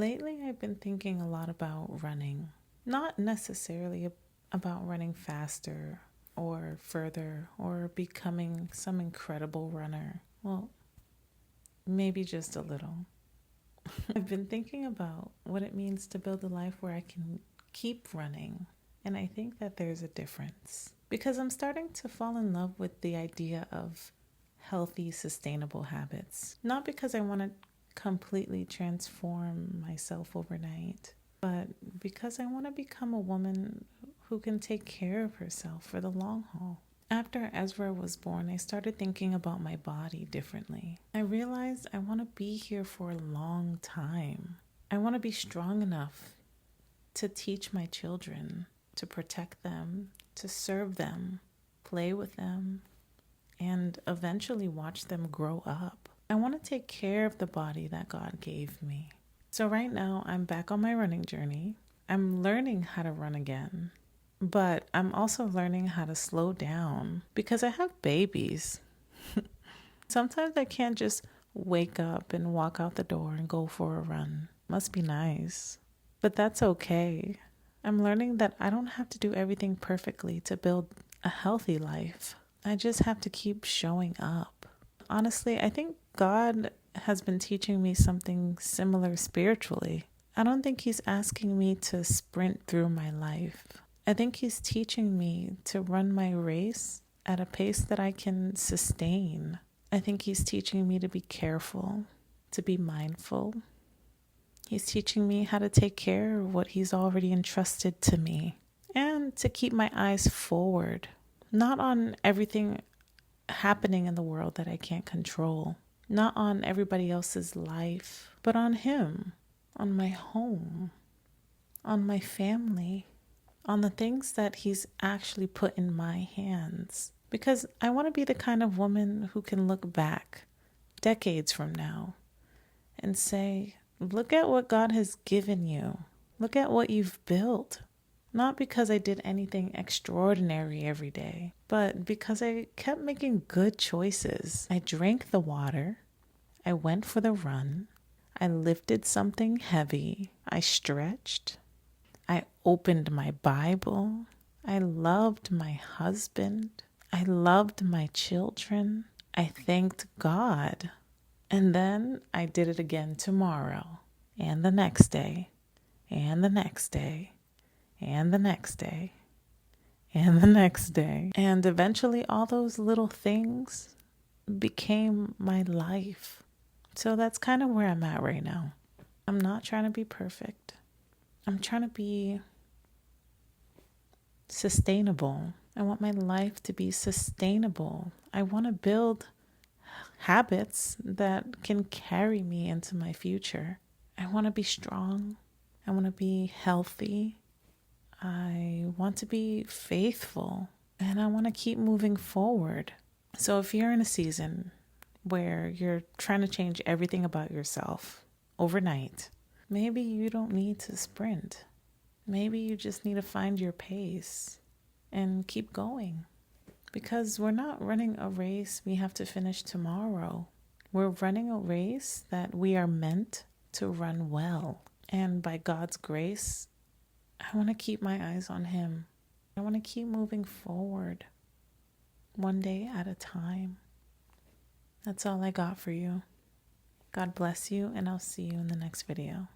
Lately, I've been thinking a lot about running. Not necessarily about running faster or further or becoming some incredible runner. Well, maybe just a little. I've been thinking about what it means to build a life where I can keep running. And I think that there's a difference because I'm starting to fall in love with the idea of healthy, sustainable habits. Not because I want to completely transform myself overnight, but because I want to become a woman who can take care of herself for the long haul. After Ezra was born, I started thinking about my body differently. I realized I want to be here for a long time. I want to be strong enough to teach my children, to protect them, to serve them, play with them, and eventually watch them grow up. I want to take care of the body that God gave me. So right now, I'm back on my running journey. I'm learning how to run again, but I'm also learning how to slow down because I have babies. Sometimes I can't just wake up and walk out the door and go for a run. Must be nice, but that's okay. I'm learning that I don't have to do everything perfectly to build a healthy life. I just have to keep showing up. Honestly, I think God has been teaching me something similar spiritually. I don't think He's asking me to sprint through my life. I think He's teaching me to run my race at a pace that I can sustain. I think He's teaching me to be careful, to be mindful. He's teaching me how to take care of what He's already entrusted to me and to keep my eyes forward, not on everything happening in the world that I can't control, not on everybody else's life, but on Him, on my home, on my family, on the things that He's actually put in my hands. Because I want to be the kind of woman who can look back decades from now and say, look at what God has given you. Look at what you've built. Not because I did anything extraordinary every day, but because I kept making good choices. I drank the water. I went for the run. I lifted something heavy. I stretched. I opened my Bible. I loved my husband. I loved my children. I thanked God. And then I did it again tomorrow, and the next day, and the next day, and the next day, and the next day. And eventually all those little things became my life. So that's kind of where I'm at right now. I'm not trying to be perfect. I'm trying to be sustainable. I want my life to be sustainable. I want to build habits that can carry me into my future. I want to be strong. I want to be healthy. I want to be faithful. And I want to keep moving forward. So if you're in a season where you're trying to change everything about yourself overnight, maybe you don't need to sprint. Maybe you just need to find your pace and keep going. Because we're not running a race we have to finish tomorrow. We're running a race that we are meant to run well. And by God's grace, I want to keep my eyes on Him. I want to keep moving forward, one day at a time. That's all I got for you. God bless you, and I'll see you in the next video.